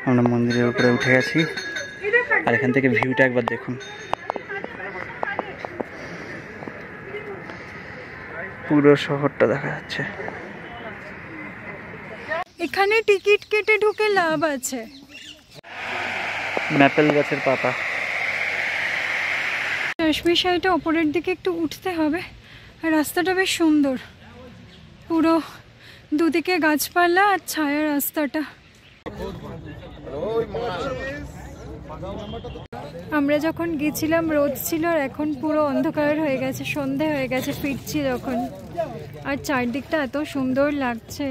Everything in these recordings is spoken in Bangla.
আমরা মন্দিরের উপরে উঠে গেছি আর এখান থেকে ভিউটা একবার দেখুন, পুরো শহরটা দেখা যাচ্ছে। এখানে টিকিট কেটে ঢুকে লাভ আছে। ম্যাপেল গাছের পাতা। কাশ্মীর সাইডে ওপরের দিকে একটু উঠতে হবে আর রাস্তাটা বেশ সুন্দর, পুরো দুদিকে গাছপালা আর ছায়া রাস্তাটা। আমরা যখন গেছিলাম রোদ ছিল আর এখন পুরো অন্ধকার হয়ে গেছে, সন্ধে হয়ে গেছে ফিরছি যখন, আর চারদিকটা এত সুন্দর লাগছে।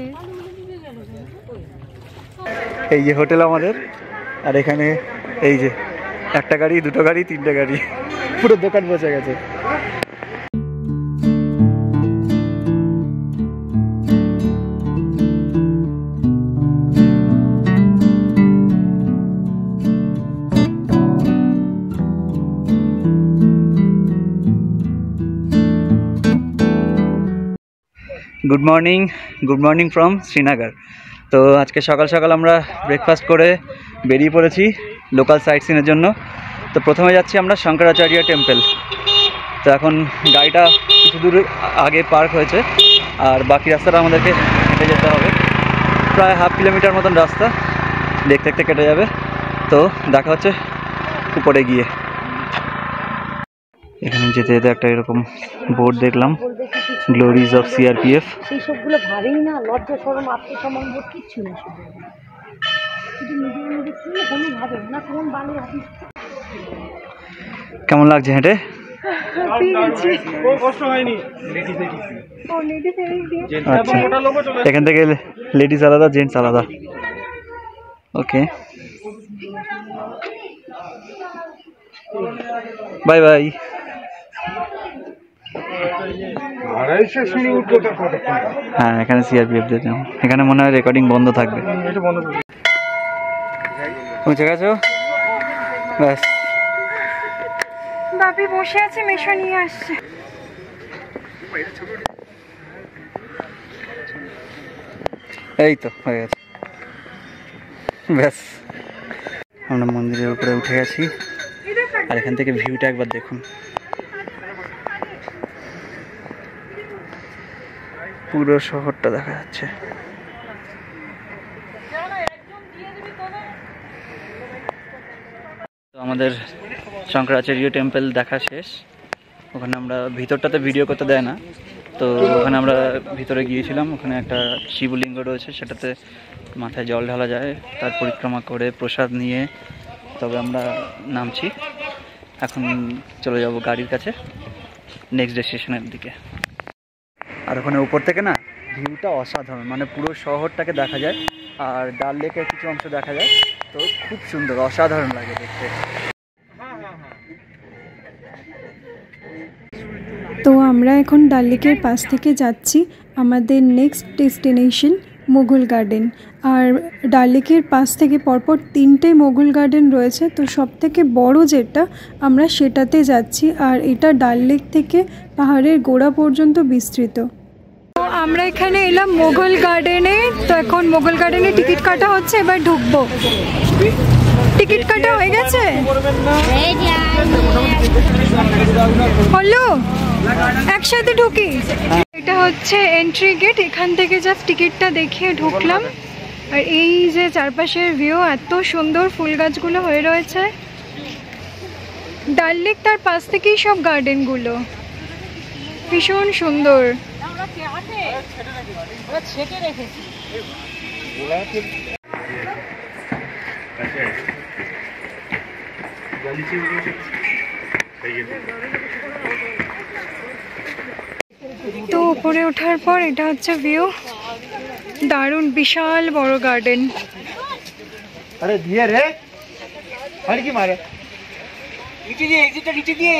এই যে হোটেল আমাদের, আর এখানে এই যে একটা গাড়ি, দুটো গাড়ি, তিনটে গাড়ি, পুরো দোকান বসে গেছে। Good morning from Srinagar. তো আজকে সকাল সকাল আমরা ব্রেকফাস্ট করে বেরিয়ে পড়েছি লোকাল সাইট সিনের জন্য। তো প্রথমে যাচ্ছি আমরা শঙ্করাচার্য টেম্পল। তো এখন গাড়িটা কিছু দূর আগে পার্ক হয়েছে আর বাকি রাস্তাটা আমাদেরকে হেঁটে যেতে হবে, প্রায় 1/2 কিলোমিটার মতন রাস্তা দেখতে দেখতে কেটে যাবে। তো দেখা হচ্ছে উপরে গিয়ে। এখানে যেতে যেতে একটা এরকম বোর্ড দেখলাম, গ্লোরিজ অফ সিআরপিএফ। সেই সবগুলো ভাবেই না, লজ্জা শরম আত্মসম্মান বোধ কিচ্ছু না, শুধু কোনো ভাবে না কোন বাংলা। কেমন লাগছে হেঁটে? আচ্ছা, এখান থেকে লেডিস আলাদা, জেন্টস আলাদা। ওকে, বাই বাই। হ্যাঁ, এখানে সিআরপিএফ দিতাম। এখানে মনে হয় রেকর্ডিং বন্ধ থাকবে। পৌঁছে গেছো? ব্যাস, বাপি বসে আছে, মেশো নিয়ে আসছে। এই তো হয়ে গেছে, ব্যাস। আমরা মন্দিরের উপরে উঠে গেছি আর এখান থেকে ভিউটা একবার দেখুন, পুরো শহরটা দেখা যাচ্ছে। তো আমাদের শঙ্করাচার্য টেম্পল দেখা শেষ। ওখানে আমরা ভিতরটাতে ভিডিও করতে দেয় না, তো ওখানে আমরা ভিতরে গিয়েছিলাম। ওখানে একটা শিবলিঙ্গ রয়েছে, সেটাতে মাথায় জল ঢালা যায়, তার পরিক্রমা করে প্রসাদ নিয়ে তবে আমরা নামছি। এখন চলে যাব গাড়ির কাছে, নেক্সট ডেস্টিনেশনের দিকে। আর ওখানে উপর থেকে না ভিউটা অসাধারণ, মানে পুরো শহরটাকে দেখা যায় আর ডাল লেকের কিছু অংশ দেখা যায়। তো খুব সুন্দর, অসাধারণ লাগে দেখতে। তো আমরা এখন ডাল লেকের পাশ থেকে যাচ্ছি আমাদের নেক্সট ডেস্টিনেশন মোগল গার্ডেন। আর ডাল লেকের পাশ থেকে পরপর 3টে মোগল গার্ডেন রয়েছে, তো সব থেকে বড় যেটা আমরা সেটাতে যাচ্ছি। আর এটা ডাল লেক থেকে পাহাড়ের গোড়া পর্যন্ত বিস্তৃত। তো আমরা এখানে এলাম মোগল গার্ডেনে। তো এখন মোগল গার্ডেনে টিকিট কাটা হচ্ছে, এবার ঢুকবো। টিকিট কাটা হয়ে গেছে? হলো, একসাথে ঢুকি। এটা হচ্ছে এন্ট্রি গেট, এখান থেকে জাস্ট টিকিটটা দেখিয়ে ঢুকলাম। আর এই যে চারপাশের ভিউ এত সুন্দর, ফুল গাছগুলো হয়ে রয়েছে। ডাল লেক তার পাশ থেকেই সব গার্ডেনগুলো, ভীষণ সুন্দর। তো উপরে ওঠার পর এটা হচ্ছে ভিউ, দারুণ বিশাল বড় গার্ডেন। আরে দিয়ে রে, আর কি মারে নিচে দিয়ে, এক্সিটটা নিচে দিয়ে।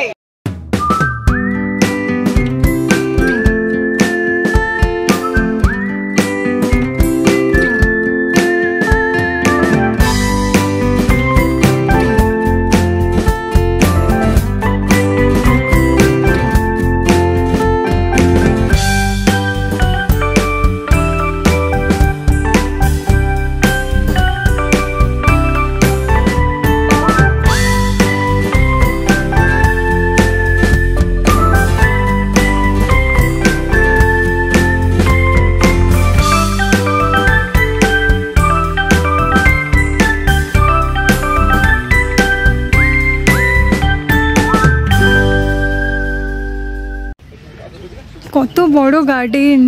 কত বড় গার্ডেন,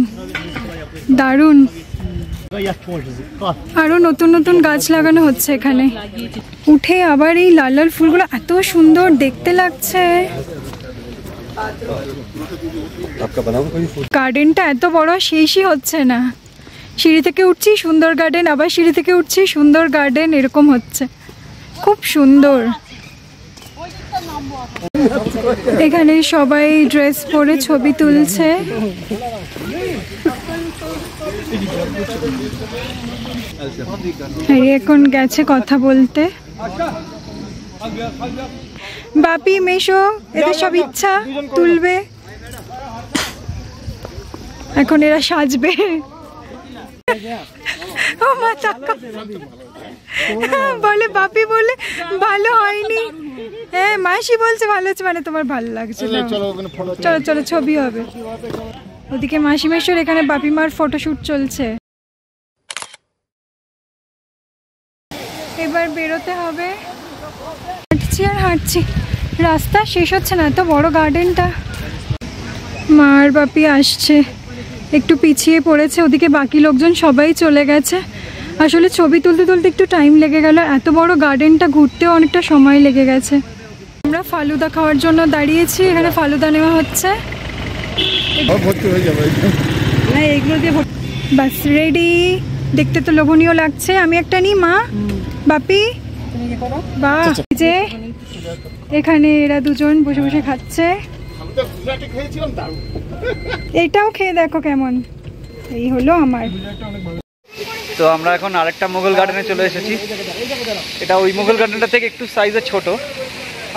দারুণ। আরো নতুন নতুন গাছ লাগানো হচ্ছে এখানে। উঠে আবার এই লাল লাল ফুলগুলো এত সুন্দর দেখতে লাগছে। গার্ডেনটা এত বড়, শেষই হচ্ছে না। সিঁড়ি থেকে উঠছি সুন্দর গার্ডেন, আবার সিঁড়ি থেকে উঠছি সুন্দর গার্ডেন, এরকম হচ্ছে। খুব সুন্দর। এখানে সবাই ড্রেস পরে ছবি তুলছে। হ্যারি এখন গেছে কথা বলতে। বাপি মেশো, এদের সব ইচ্ছা তুলবে। এখন এরা সাজবে। ও মা চাক্কা বলে, বাপি বলে ভালো হয়নি। হ্যাঁ মাসি বলছে ভালো হচ্ছে, মানে তোমার ভালো লাগছে। চলো চলো ছবি হবে। ওদিকে মাসি মেশোর, এখানে বাপি মার ফটোশুট চলছে। এবার বেরোতে হবে। হাঁটছি আর হাঁটছি, রাস্তা শেষ হচ্ছে না, এত বড় গার্ডেনটা। মা আর বাপি আসছে, একটু পিছিয়ে পড়েছে। ওদিকে বাকি লোকজন সবাই চলে গেছে। আসলে ছবি তুলতে তুলতে একটু টাইম লেগে গেল। এত বড় গার্ডেনটা ঘুরতেও অনেকটা সময় লেগে গেছে। আমরা ফালুদা খাওয়ার জন্য দাঁড়িয়েছি, এখানে ফালুদা নেওয়া হচ্ছে। বাস রেডি। দেখতে তো লোভনীয় লাগছে। আমি একটা নিই মা, বাপি। বাহ, যে এখানে এরা দুজন বসে বসে খাচ্ছে। এটাও খেয়ে দেখো কেমন। এই হলো আমার। তো আমরা এখন আরেকটা মোগল গার্ডেনে চলে এসেছি। এটা ওই মোগল গার্ডেনটা থেকে একটু সাইজে ছোট,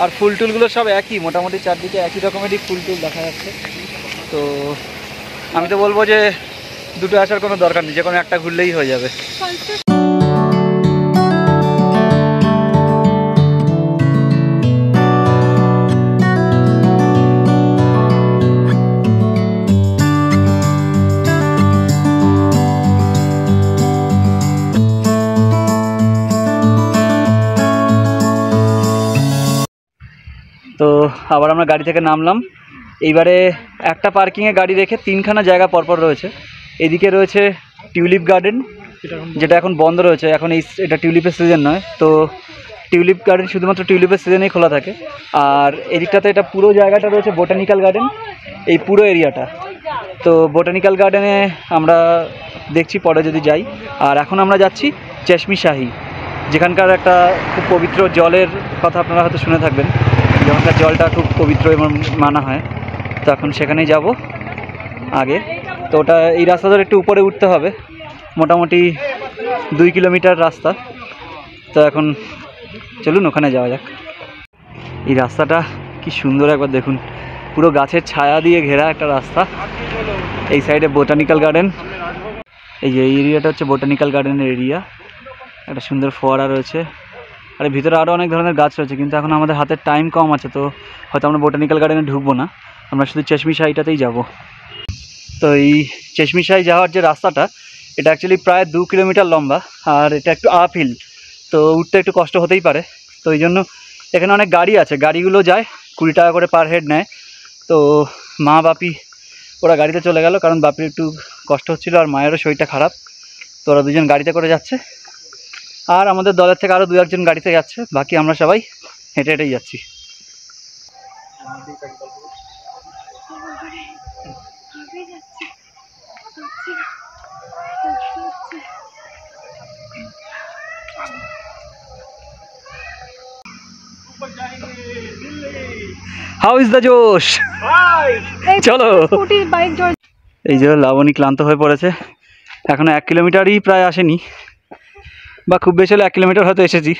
আর ফুল টুলগুলো সব একই, মোটামুটি চারদিকে একই রকমেরই ফুল টুল দেখা যাচ্ছে। তো আমি তো বলবো যে দুটো আসার কোনো দরকার নেই, যে কোনো একটা ঘুরলেই হয়ে যাবে। তো আবার আমরা গাড়ি থেকে নামলাম। এইবারে একটা পার্কিংয়ে গাড়ি রেখে তিনখানা জায়গা পরপর রয়েছে। এদিকে রয়েছে টিউলিপ গার্ডেন, যেটা এখন বন্ধ রয়েছে। এখন এটা টিউলিপের সিজন নয়, তো টিউলিপ গার্ডেন শুধুমাত্র টিউলিপের সিজনেই খোলা থাকে। আর এদিকটাতে এটা পুরো জায়গাটা রয়েছে বোটানিক্যাল গার্ডেন, এই পুরো এরিয়াটা। তো বোটানিক্যাল গার্ডেনে আমরা দেখছি পরে যদি যাই। আর এখন আমরা যাচ্ছি চেশমি শাহী, যেখানকার একটা খুব পবিত্র জলের কথা আপনারা হয়তো শুনে থাকবেন। যেখানকার জলটা খুব পবিত্র এবং মানা হয়। তো এখন সেখানেই যাব আগে। তো ওটা এই রাস্তা ধরে একটু উপরে উঠতে হবে, মোটামুটি 2 কিলোমিটার রাস্তা। তো এখন চলুন ওখানে যাওয়া যাক। এই রাস্তাটা কি সুন্দর, একবার দেখুন। পুরো গাছের ছায়া দিয়ে ঘেরা একটা রাস্তা। এই সাইডে বোটানিক্যাল গার্ডেন। এই যে এই এরিয়াটা হচ্ছে বোটানিক্যাল গার্ডেনের এরিয়া। একটা সুন্দর ফোয়ারা রয়েছে, আর ভিতরে আরও অনেক ধরনের গাছ রয়েছে। কিন্তু এখন আমাদের হাতে টাইম কম আছে, তো হয়তো আমরা বোটানিক্যাল গার্ডেনে ঢুকবো না, আমরা শুধু চেশমি শাহীটাতেই যাব। তো এই চেশমি শাহী যাওয়ার যে রাস্তাটা, এটা অ্যাকচুয়ালি প্রায় 2 কিলোমিটার লম্বা, আর এটা একটু আপ হিল, তো উঠতে একটু কষ্ট হতেই পারে। তো এই জন্য এখানে অনেক গাড়ি আছে, গাড়িগুলো যায় 20 টাকা করে পার হেড নেয়। তো মা বাপি ওরা গাড়িতে চলে গেল, কারণ বাপির একটু কষ্ট হচ্ছিলো আর মায়েরও শরীরটা খারাপ। তো ওরা দুজন গাড়িতে করে যাচ্ছে, আর আমাদের দলের থেকে আরও 2-1 জন গাড়িতে যাচ্ছে। বাকি আমরা সবাই হেঁটে হেঁটেই যাচ্ছি। হাউ ইজ দ্য জোশ? চলো। এই যে লাবণী ক্লান্ত হয়ে পড়েছে, এখনো 1 কিলোমিটারই প্রায় আসেনি, বা খুব বেশি হলে 1 কিলোমিটার হয়তো এসেছি,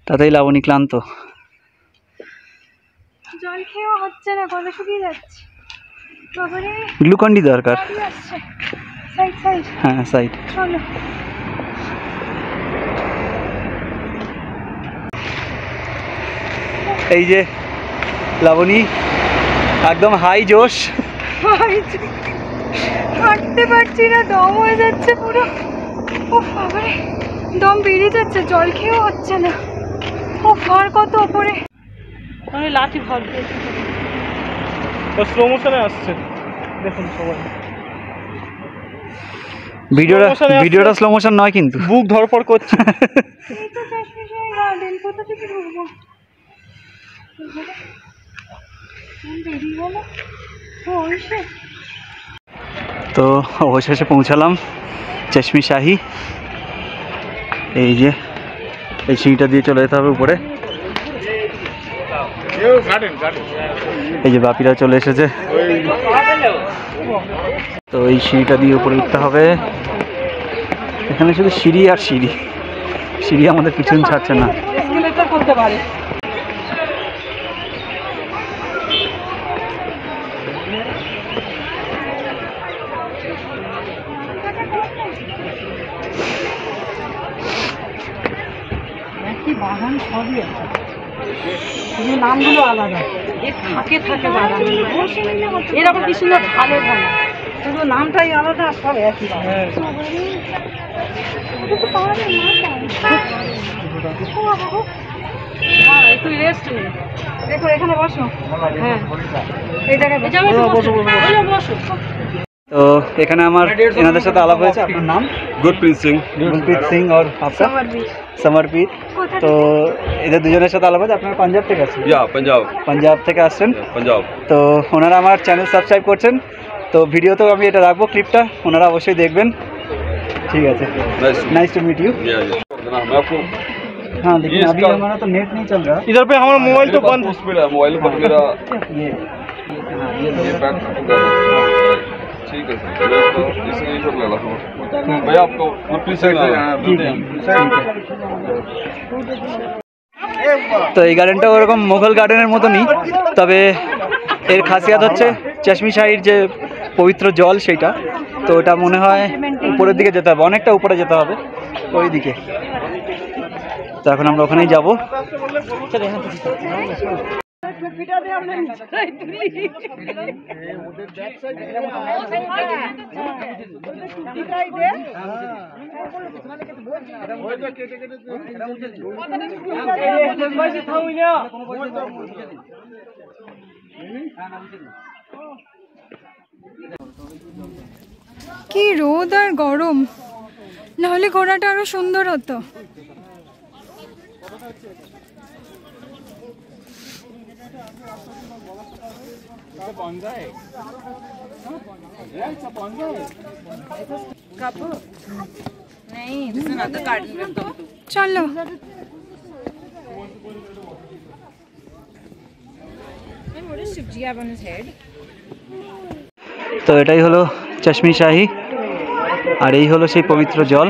তাতেই লাবণী ক্লান্ত। জল খেয়েও হচ্ছে না, গলা শুকিয়ে যাচ্ছে। গ্লুকন্ডি দরকার। হ্যাঁ সাইড। চলো। এই যে লাবণী একদম হাই জোশ। হাঁটতে পারছি না, দম হয়ে যাচ্ছে পুরো। ও বাবারে, দম বেরিয়ে যাচ্ছে, জল খেয়েও হচ্ছে না। ও আর কত ওপরে। লাঠি ভর দিয়ে স্লো মোশনে আসছে। দেখুন সবাই ভিডিওটা স্লো মোশন নয় কিন্তু, বুক ধরপড় করছে। তো অবশেষে পৌঁছালাম চশমি শাহি। এই যে এই সিঁড়িটা দিয়ে চলে যেতে হবে উপরে। এই যে বাপিরা চলে এসেছে, তো এই সিঁড়িটা দিয়ে উপরে উঠতে হবে। এখানে শুধু সিঁড়ি আর সিঁড়ি, সিঁড়ি আমাদের পিছন ছাড়ছে না। বাগান সবই আছে, শুধু নামগুলো আলাদা। থাকে থাকে বাগান, এরকম কি সুন্দর ঢালে ঢালে, শুধু নামটাই আলাদা, সব একই বাগান। তুই রেস্ট নে, দেখো এখানে বসো। হ্যাঁ এই জায়গায় বসো। তো এখানে আমার এনাদের সাথে আলাপ হয়েছে। আপনার নাম? गुरप्रीत सिंह। गुरप्रीत सिंह और आपका? समरप्रीत। তো এদের দুজনের সাথে আলাপ হয়েছে। আপনারা পাঞ্জাব থেকে আসছেন? या पंजाब। পাঞ্জাব থেকে আসছেন? पंजाब। তো ওনারা আমার চ্যানেল সাবস্ক্রাইব করছেন, তো ভিডিওতেও আমি এটা রাখবো ক্লিপটা, ওনারা অবশ্যই দেখবেন। ঠিক আছে, नाइस टू मीट यू। मैं आपको हाँ लेकिन अभी हमारा तो नेट नहीं चल रहा इधर पे हमारा मोबाइल तो बंद। मोबाइल पर मेरा ये हाँ ये ये पैक ठीक है सर, तो इसलिए सब लगा मैं आपको गुरप्रीत सिंह। ठीक है। তো এই গার্ডেনটা ওরকম মোগল গার্ডেনের মতনই, তবে এর খাসিয়াত হচ্ছে চশমি শাহির যে পবিত্র জল সেইটা, তো ওটা মনে হয় উপরের দিকে যেতে হবে, অনেকটা উপরে যেতে হবে ওই দিকে। তো এখন আমরা ওখানেই যাবো। কি রোদ আর গরম, নাহলে ঘোড়াটা আরো সুন্দর হতো। চলো তো এটাই হলো চশমি শাহি, আর এই হলো সেই পবিত্র জল।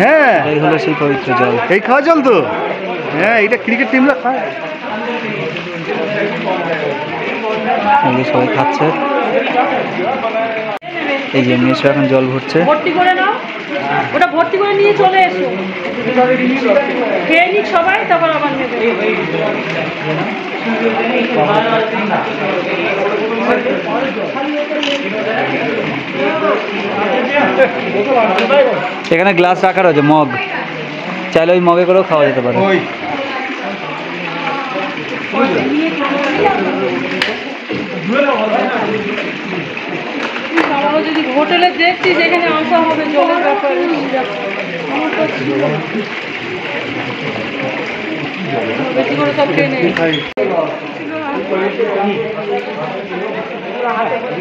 হ্যাঁ এই হলো সেই পবিত্র জল। এই খাওয়া জল তো, হ্যাঁ এটা ক্রিকেট টিমরা খায়। এই যে সবাই খাচ্ছে, এই যে এমনি এখন জল ভরছে। ভর্তি করে নাও, ওটা ভর্তি করে নিয়ে চলে এসো, খেয়ে নিক সবাই, তারপর আবার নেবে। এখানে গ্লাস রাখা রয়েছে, মগ, চাইলে ওই মগে করেও খাওয়া যেতে পারে। আমরা যদি হোটেলে দেখছি যেখানে আসা হবে জলের ব্যাপারে, বেশি করে সব খেয়ে নেই।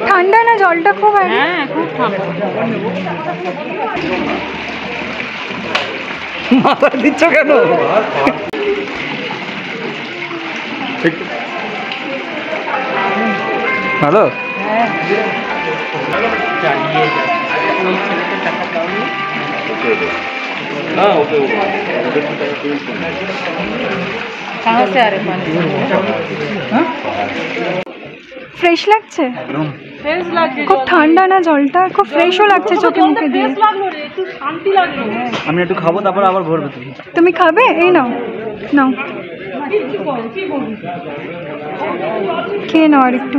ঠান্ডা না জলটা খুব? হ্যাঁ খুব ঠান্ডা। মাথা দিচ্ছ কেন? ভালো। ফ্রেশ লাগছে, ফ্রেশ লাগছে, খুব ঠান্ডা না জলটা, খুব ফ্রেশও লাগছে চোখে মুখে দিয়ে। ফ্রেশ লাগলো রে, একটু শান্তি লাগলো। আমি একটু খাবো, তারপর আবার ভরবে তুমি। তুমি খাবে? এই নাও নাও, কি করবো, কি করবি? খেয়ে নাও আর একটু।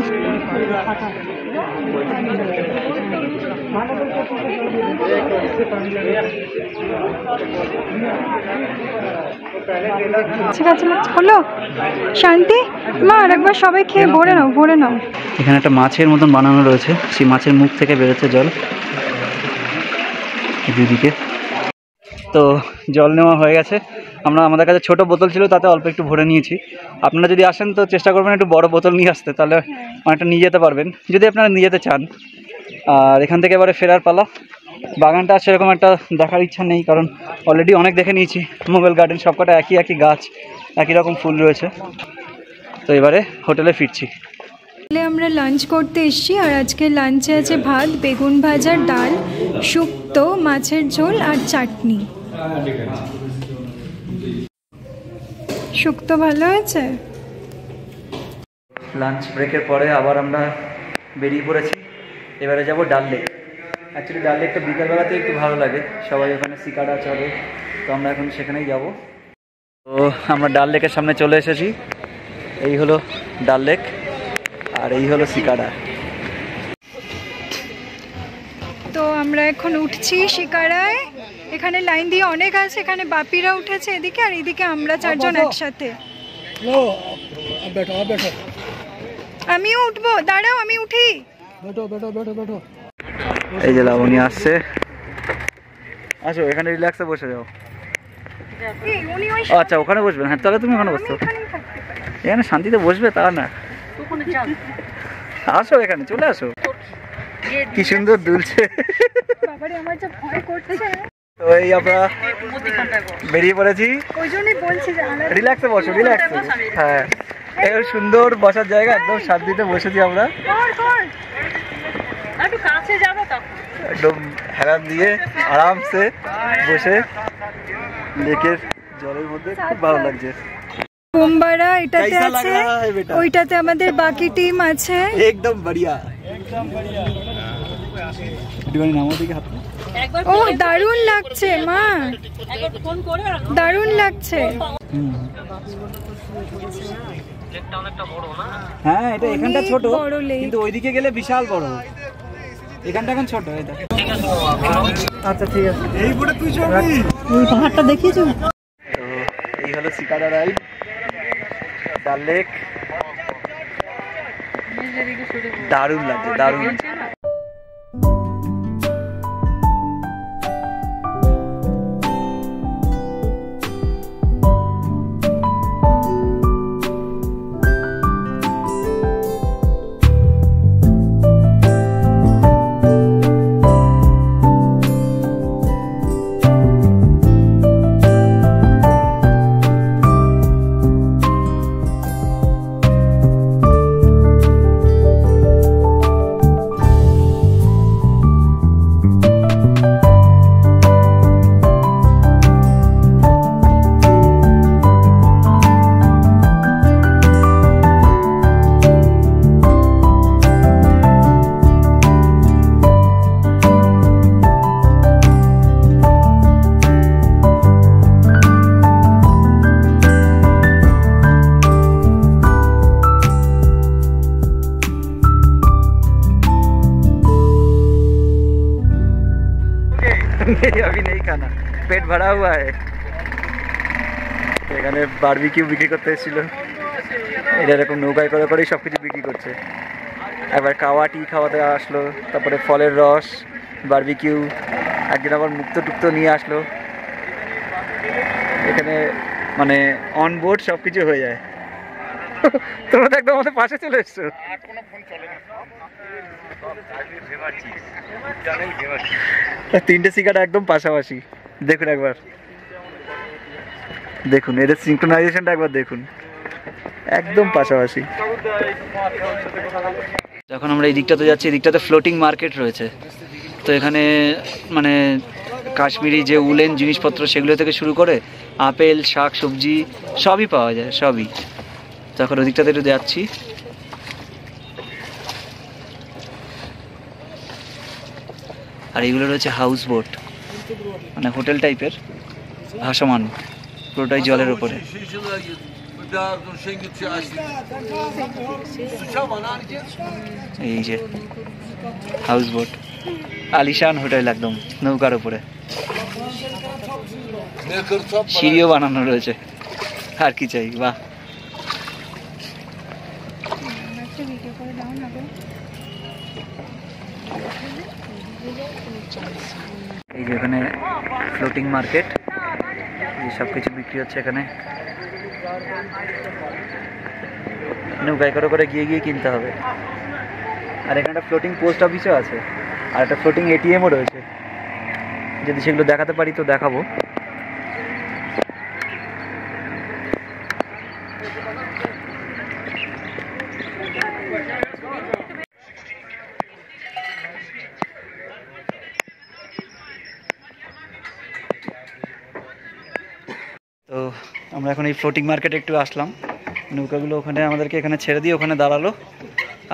ঠিক আছে হলো শান্তি মা আর একবার সবাই খেয়ে ভরে নাও ভরে নাও। এখানে একটা মাছের মতন বানানো রয়েছে, সেই মাছের মুখ থেকে বেরোচ্ছে জল দুদিকে। তো জল নেওয়া হয়ে গেছে, আমরা আমাদের কাছে ছোট বোতল ছিল তাতে অল্প একটু ভরে নিয়েছি। আপনারা যদি আসেন তো চেষ্টা করবেন একটু বড় বোতল নিয়ে আসতে, তাহলে অনেকটা নিয়ে যেতে পারবেন যদি আপনারা নিয়ে যেতে চান। আর এখান থেকে এবারে ফেরার পালা। বাগানটা সেরকম একটা দেখার ইচ্ছা নেই, কারণ অলরেডি অনেক দেখে নিয়েছি। মোগল গার্ডেন সবকটা একই গাছ, একই রকম ফুল রয়েছে। তো এবারে হোটেলে ফিরছি। আমরা লাঞ্চ করতে এসেছি, আর আজকে লাঞ্চে আছে ভাত, বেগুন ভাজা, ডাল, শুক্তো, মাছের ঝোল আর চাটনি। শুক্তো ভালো হয়েছে। লাঞ্চ ব্রেকের পরে আবার আমরা বেরিয়ে পড়েছি। এবারে যাব ডাল লেক। অ্যাকচুয়ালি ডাল লেকটা বিকালবেলাতে একটু ভালো লাগে, সবাই ওখানে সিকাডা চলে, তো আমরা এখন সেখানেই যাব। তো আমরা ডাল লেকের সামনে চলে এসেছি। এই হলো ডাল লেক আর এই হলো সিকাডা। তো আমরা এখন উঠছি শিকারায়। এখানে লাইন দিয়ে অনেক আছে, এখানে বাপিরা উঠেছে এদিকে, আর এদিকে আমরা চারজন একসাথে। আমিও উঠবো, দাঁড়াও আমি উঠি। এই যে লাবণী আসছে, আসো এখানে রিল্যাক্সে বসে যাও। আচ্ছা ওখানে বসবে, হ্যাঁ তাহলে তুমি ওখানে বসছো, এখানে শান্তিতে বসবে তা না। আসো এখানে চলে আসো, কি সুন্দর দুলছে। তো এই আমরা বেরিয়ে পড়েছি, রিল্যাক্সে বসো রিল্যাক্সে। হ্যাঁ এই সুন্দর বসার জায়গা, একদম শান্তিতে বসেছি আমরা, একদম হেলান দিয়ে আরামসে বসে লেকের জলের মধ্যে, খুব ভালো লাগছে। বোম্বারা এটাতে আছে, ওইটাতে আমাদের বাকি টিম আছে। একদম বড়িয়া, ও দারুণ লাগছে মা, দারুণ লাগছে। হ্যাঁ এটা এখানটা ছোট, বড় লেক। কিন্তু ওইদিকে গেলে বিশাল বড়, এখানটা এখন ছোট। এটা আচ্ছা ঠিক আছে, এই বোটে তুই চড়বি, ওই পাহাড়টা দেখিয়েছো? তো এই হলো সিকাডা রাইড, ডাল লেক। দারুণ লাগছে, দারুণ। नहीं अभी नहीं खाना, पेट भरा हुआ है। এখানে বারবিকিউ বিক্রি করতে এসেছিল, এটা এরকম নৌকায় করে করেই সব কিছু বিক্রি করছে। একবার কাওয়া টি খাওয়াতে আসলো, তারপরে ফলের রস, বারবিকিউ, একদিন আবার মুক্ত টুক্ত নিয়ে আসলো। এখানে মানে অন বোর্ড সব কিছু হয়ে যায়। তোমরা তো একদম আমাদের পাশে চলে এসছো। তিনটে সিগারেট একদম পাশাপাশি, দেখুন একবার, দেখুন এদের সিঙ্ক্রোনাইজেশনটা একবার দেখুন, একদম পাশাপাশি। যখন আমরা এই দিকটাতে যাচ্ছি, এই দিকটাতে ফ্লোটিং মার্কেট রয়েছে। তো এখানে মানে কাশ্মীরি যে উলেন জিনিসপত্র সেগুলো থেকে শুরু করে আপেল, শাক সবজি সবই পাওয়া যায়, সবই। তো এখন ওই দিকটাতে একটু যাচ্ছি। আর এইগুলো রয়েছে হাউস বোট, মানে হোটেল টাইপের, ভাসমান, পুরোটাই জলের উপরে। এই যে হাউস বোট। আলিশান হোটেল একদম নৌকার উপরে, সিঁড়িও বানানো রয়েছে। আর কি চাই, বাহ। এই যে এখানে ফ্লোটিং মার্কেট, এই সব কিছু বিক্রি হচ্ছে এখানে। নৌকায় করে গিয়ে গিয়ে কিনতে হবে। আর এখানে একটা ফ্লোটিং পোস্ট অফিসও আছে, আর একটা ফ্লোটিং এটিএমও রয়েছে। যদি সেগুলো দেখাতে পারি তো দেখাবো। তো আমরা এখন এই ফ্লোটিং মার্কেটে একটু আসলাম। নৌকাগুলো ওখানে আমাদেরকে এখানে ছেড়ে দিয়ে ওখানে দাঁড়ালো।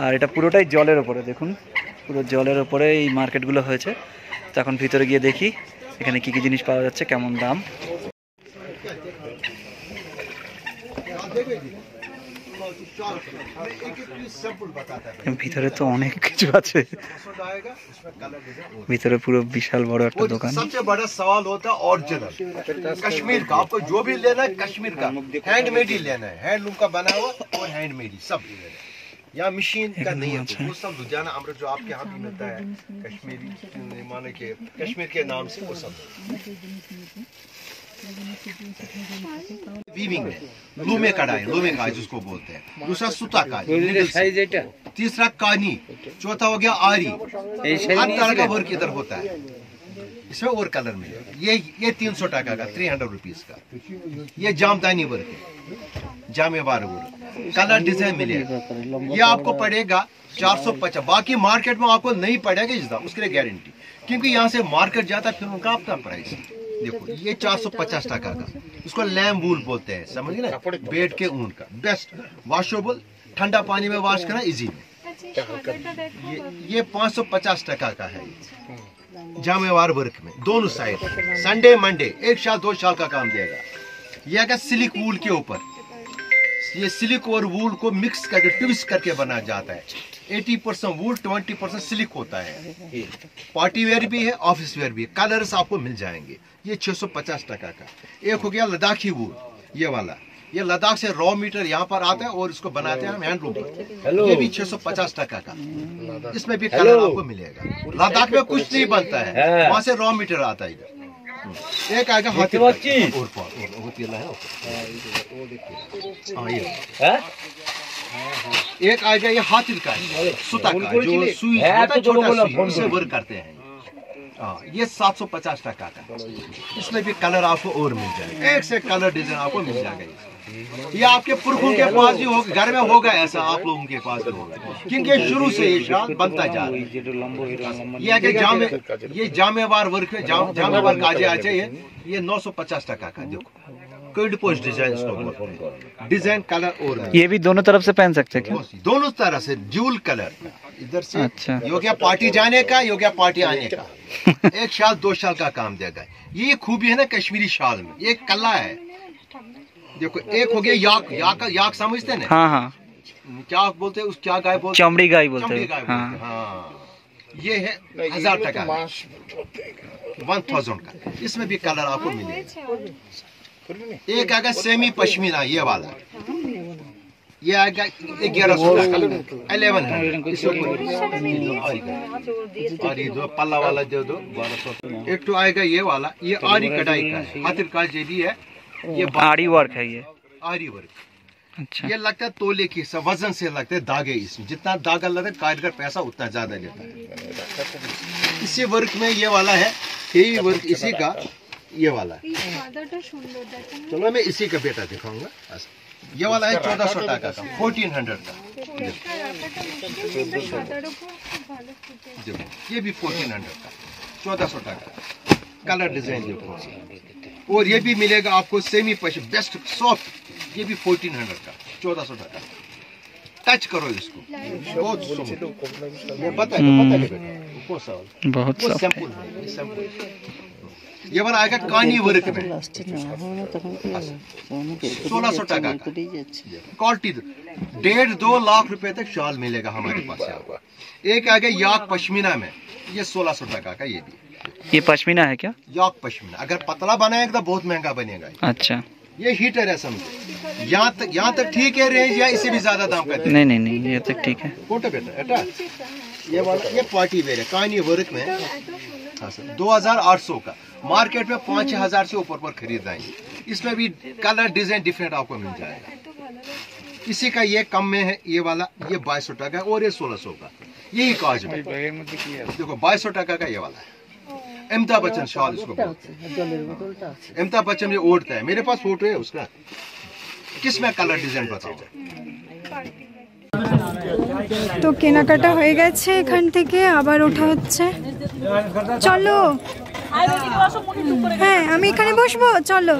আর এটা পুরোটাই জলের ওপরে, দেখুন পুরো জলের ওপরে এই মার্কেটগুলো হয়েছে। তো এখন ভিতরে গিয়ে দেখি এখানে কি কি জিনিস পাওয়া যাচ্ছে, কেমন দাম। ভিতরে তো অনেক কিছু আছে, ভিতরে পুরো বিশাল বড় একটা দোকান। सबसे बड़ा सवाल होता है ओरिजिनल कश्मीर का। आपको जो भी लेना है कश्मीर का हैंडमेड ही लेना है, हैंडलूम का बना हुआ और हैंडमेड ही सब लेना है। यहाँ मशीन का नहीं है, वो सब लुधियाना अमृत जो आपके यहाँ भी मिलता है कश्मीरी, माने के कश्मीर के नाम से वो सब वीविंग में लूमे कढ़ाई, लूमे का जिसको बोलते हैं। दूसरा सुता का, तीसरा कानी, चौथा हो गया आरी। हर तरह का वर्क इधर होता है इसमें और कलर में। ये 300 टका का, 300 रुपीज का। ये जामदानी वर्क है, जामेवार वर्क, कलर डिजाइन मिलेगा। ये आपको पड़ेगा 450। बाकी मार्केट में आपको नहीं पड़ेगा इस दाम, उसके लिए गारंटी, क्योंकि यहाँ से मार्केट जाता है फिर उनका अपना प्राइस। देखो ये 450 टका का, इसको लैम वूल बोलते हैं, समझ ना, बेड के ऊन का, बेस्ट वॉशेबल, ठंडा पानी में वॉश करना इजी में। ये 550 टका का है, जामेवार वर्क में दोनों साइड, संडे मंडे 1 साल 2 साल का काम देगा। ये अगर सिलिक वूल के ऊपर, ये सिलिक और वूल को मिक्स करके ट्विस्ट करके बनाया जाता है। 80% वूल 20% सिलिक होता है। पार्टी वेयर भी है, ऑफिस वेयर भी है। कलर्स आपको मिल जाएंगे। ये 650 टका का। एक हो गया लद्दाखी वूल, ये वाला, ये लद्दाख से रॉ मीटर यहाँ पर आता है और इसको बनाते हैं हम हैंडलूम पर। ये भी 650 टका का, इसमें भी कलर आपको मिलेगा। लद्दाख में कुछ नहीं बनता है, वहाँ से रॉ मीटर आता है इधर। एक आएगा हाथी और एक आएगा ये हाथिल का है, सुता का, जो सुई होता है, छोटा सुई से वर्क करते हैं। ये 750 टका का। इसमें भी कलर आपको और मिल जाएगा, एक से कलर डिजाइन आपको मिल जाएगा। ये आपके पुरखों के पास भी होगा, घर में होगा ऐसा, आप लोगों के पास भी होगा, क्योंकि शुरू से ये शाल बनता जा रहा है। ये आगे ये जामेवार वर्क है, जामेवार काजे आ जाए। ये 950 टका का। देखो कई पोस्ट डिजाइन, डिजाइन कलर और ये भी दोनों तरफ से पहन सकते हैं क्या? दोनों तरह से ड्यूल कलर, इधर से। अच्छा, यो गया पार्टी जाने का, यो गया पार्टी आने का। 1 साल 2 साल का काम देगा। ये खूबी है ना कश्मीरी शाल में, ये कला है। देखो एक हो गया याक, याक समझते हैं ना? हाँ हाँ, क्या बोलते हैं उस, क्या गाय बोलते हैं? चमड़ी गाय बोलते हैं। हाँ। ये है 1000 टका, 1000 का। इसमें भी कलर आपको मिलेगा। एक आएगा सेमी पश्मीना, ये वाला, ये आएगा 1100 टका, 1100। और ये दो पल्ला वाला दे दो 1200। एक तो आएगा ये वाला, ये आरी कढ़ाई का है, हाथिर का जे भी है। ये आरी वर्क है, ये आरी वर्क। अच्छा, ये लगता है तोले की वजन से लगता है धागे। इसमें जितना धागा लगता है कारीगर पैसा उतना ज्यादा लेता है। इसी वर्क में ये वाला है, यही वर्क इसी का, ये वाला है। चलो मैं इसी का बेटा दिखाऊंगा। ये वाला है 1400 टका का, 1400 का। ये भी 1400 का, 1400 टका। कलर डिजाइन देखो। और ये भी मिलेगा आपको सेमी पश, बेस्ट सॉफ्ट, ये भी 1400 का, 1400 टका। टच करो इसको, बहुत बहुत बहुत सैंपल है, सैंपल। ये वाला आएगा कानी वर्क में 1600 टका का क्वालिटी 1.5-2 लाख रुपए तक शॉल मिलेगा हमारे पास यहाँ पर। एक आ गया याक पश्मीना में, ये 1600 टका का। ये भी ये पश्मीना है क्या? याक पश्मीना। अगर पतला बनाएगा तो बहुत महंगा बनेगा। अच्छा, ये हीटर है समझे। यहाँ तक ठीक है रेंज, या इससे भी ज्यादा दाम का? नहीं नहीं नहीं, ये तक ठीक है। कोटा बेटा एटा ये वाला ये पार्टी वेयर है कानी वर्क में। हाँ सर, 2800 का। मार्केट में 5000 से ऊपर पर खरीद आएंगे। इसमें भी कलर डिजाइन डिफरेंट आपको मिल जाएगा। इसी का ये कम में है, ये वाला ये 2200 टका और ये 1600 का। यही काज में देखो 2200 टका का ये वाला है। अमिताभ बच्चन शॉल इसको बोलते हैं। अमिताभ बच्चन ये ओढ़ता है, मेरे पास फोटो है उसका। किसमें कलर डिजाइन बताओ। তো কেনাকাটা হয়ে গেছে, এখান থেকে আবার ওঠা হচ্ছে। চলো, হ্যাঁ আমি এখানে বসবো, চলো।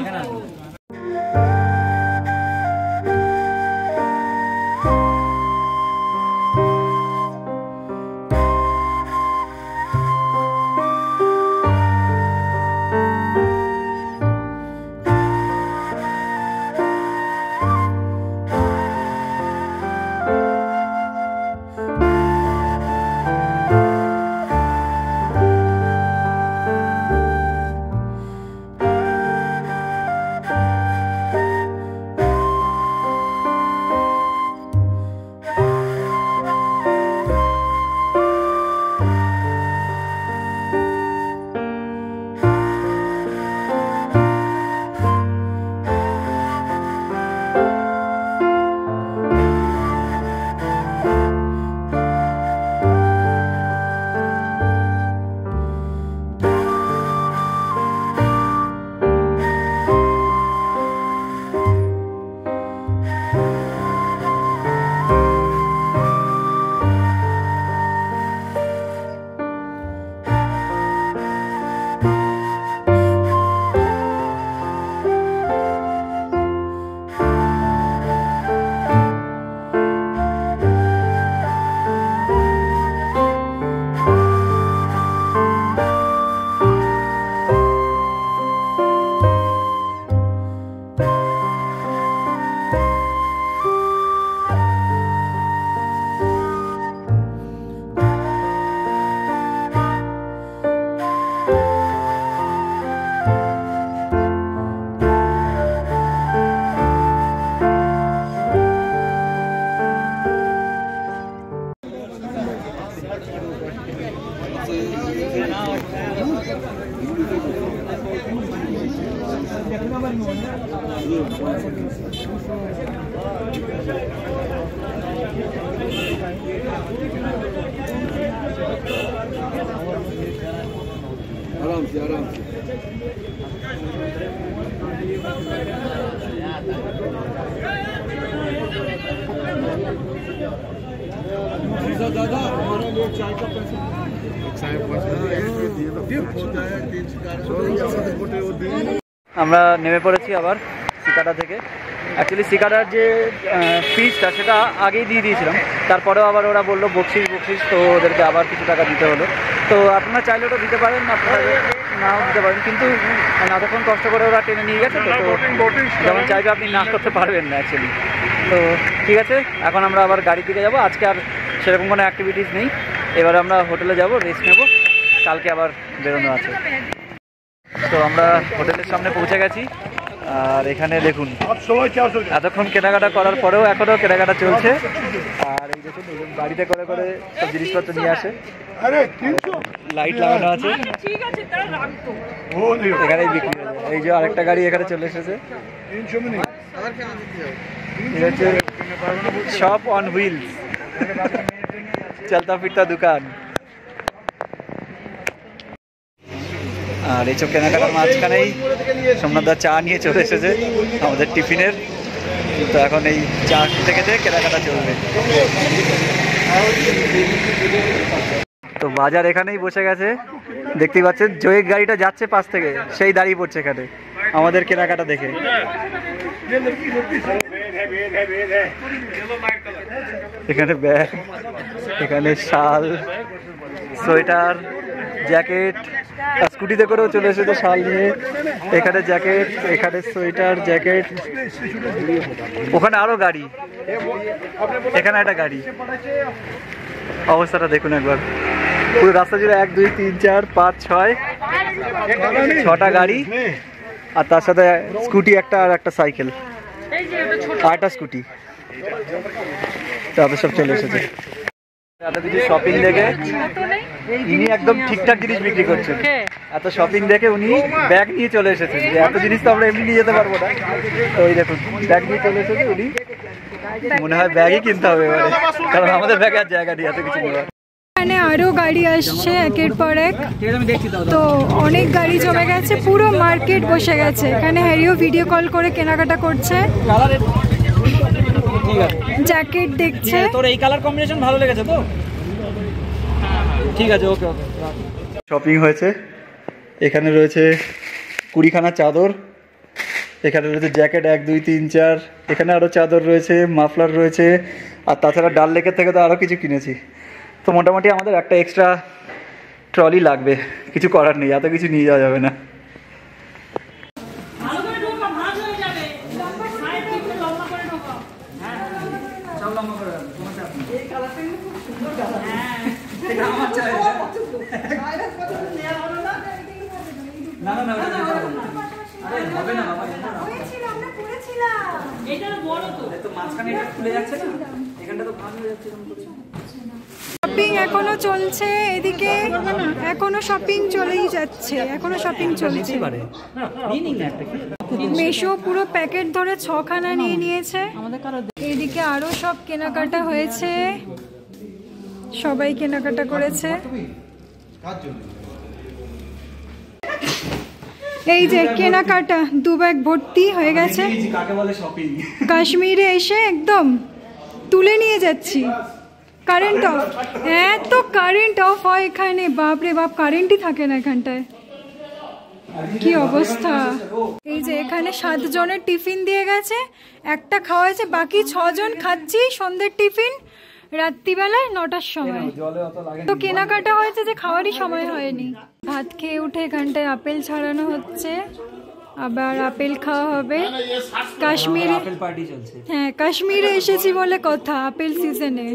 आराम से आराम से। दादा हमारे लिए चाय का पैसा আমরা নেমে পড়েছি আবার সিকাটা থেকে। অ্যাকচুয়ালি সিকাটার যে ফিসটা সেটা আগেই দিয়ে দিয়েছিলাম, তারপরেও আবার ওরা বললো বকশিস, তো ওদেরকে আবার কিছু টাকা দিতে হলো। তো আপনারা চাইলে ওটা দিতে পারেন, আপনারা নাও দিতে পারেন, কিন্তু এতক্ষণ কষ্ট করে ওরা টেনে নিয়ে গেছে, তো যেমন চাইবে আপনি না করতে পারবেন না অ্যাকচুয়ালি। তো ঠিক আছে, এখন আমরা আবার গাড়ির দিকে যাবো। আজকে আর সেরকম কোনো অ্যাক্টিভিটিস নেই, এবার আমরা হোটেলে যাব, রেস্ট নেব, কালকে আবার বেরোনো আছে। তো আমরা হোটেলের সামনে পৌঁছে গেছি, আর এখানে দেখুন এতক্ষণ কেনাকাটা করার পরেও এখনও কেনাকাটা চলছে। আর এই দেখুন বাড়িতে করে করে সব জিনিসপত্র নিয়ে আসে, লাইট লাগানো আছে, এখানেই বিক্রি হয়ে যায়। এই যে আরেকটা গাড়ি এখানে চলে এসেছে, শপ অন হুইলস, চলতা ফিরতা দোকান। আর এইসব কেনাকাটার মাঝখানেই সোমনাথদা চা নিয়ে চলে এসেছে আমাদের টিফিনের। তো এখন এই চা থেকে কেনাকাটা চলবে। তো বাজার এখানেই বসে গেছে, দেখতেই পাচ্ছেন। জয়ের গাড়িটা যাচ্ছে পাশ থেকে, সেই দাঁড়িয়ে পড়ছে এখানে আমাদের কেনাকাটা দেখে। এখানে ব্যাগ, এখানে শাল, সোয়েটার, জ্যাকেট, স্কুটিতে করেও চলে এসেছে শাল নিয়ে। এখানে জ্যাকেট, এখানে সোয়েটার, জ্যাকেট, ওখানে আরো গাড়ি, এখানে একটা গাড়ি। অবস্থাটা দেখুন একবার, পুরো রাস্তা জুড়ে 1 2 3 4 5 6 6টা গাড়ি, আর তার সাথে স্কুটি একটা আর একটা সাইকেল আর একটা স্কুটি। তাদের সব চলে এসেছে। শপিং দেখে ইনি একদম ঠিকঠাক জিনিস বিক্রি করছেন। এত শপিং দেখে উনি ব্যাগ নিয়ে চলে এসেছেন, যে এত জিনিস তো আমরা এমনি নিয়ে যেতে পারবো না। তো ওই দেখুন ব্যাগ নিয়ে চলে এসেছে উনি। মনে হয় ব্যাগই কিনতে হবে এবারে, কারণ আমাদের ব্যাগে আর জায়গা নেই এত কিছু নেওয়ার। এখানে আরো গাড়ি আসছে একের পর এক, তো অনেক গাড়ি জমে গেছে, পুরো মার্কেট বসে গেছে। এখানে হ্যারিও ভিডিও কল করে কেনাকাটা করছে, জ্যাকেট দেখছে। তোর এই কালার কম্বিনেশন ভালো লেগেছে তো? ঠিক আছে, ওকে ওকে। শপিং হয়েছে। এখানে রয়েছে 20খানা চাদর, এখানে রয়েছে জ্যাকেট 1 2 3 4, এখানে আরও চাদর রয়েছে, মাফলার রয়েছে, আর তাছাড়া ডাল লেকের থেকে তো আরও কিছু কিনেছি। তো মোটামুটি আমাদের একটা এক্সট্রা ট্রলি লাগবে, কিছু করার নেই, এত কিছু নিয়ে যাওয়া যাবে না। শপিং এখনো চলছে, এদিকে এখনো শপিং চলেই যাচ্ছে, এখনো শপিং চলছে। মেশো পুরো প্যাকেট ধরে 6খানা নিয়ে নিয়েছে। এদিকে আরো সব কেনাকাটা হয়েছে, সবাই কেনাকাটা করেছে। এই যে কেনাকাটা 2 ব্যাগ ভর্তি হয়ে গেছে। কাশ্মীরে এসে একদম তুলে নিয়ে যাচ্ছি। কারেন্ট অফ, এত কারেন্ট অফ হয় এখানে, বাপরে বাপ, কারেন্টই থাকে না এখানটায়, কি অবস্থা। এই যে এখানে 7 জনের টিফিন দিয়ে গেছে, একটা খাওয়া হয়েছে, বাকি 6 জন খাচ্ছি সন্ধ্যের টিফিন রাত্রিবেলায় 9টার সময়। তো কেনাকাটা হয়েছে যে খাওয়ারই সময় হয়নি। ভাত খেয়ে উঠে এখানটায় আপেল ছাড়ানো হচ্ছে, আবার আপেল খাওয়া হবে। কাশ্মীরে হ্যাঁ, কাশ্মীরে এসেছি বলে কথা, আপেল সিজনে।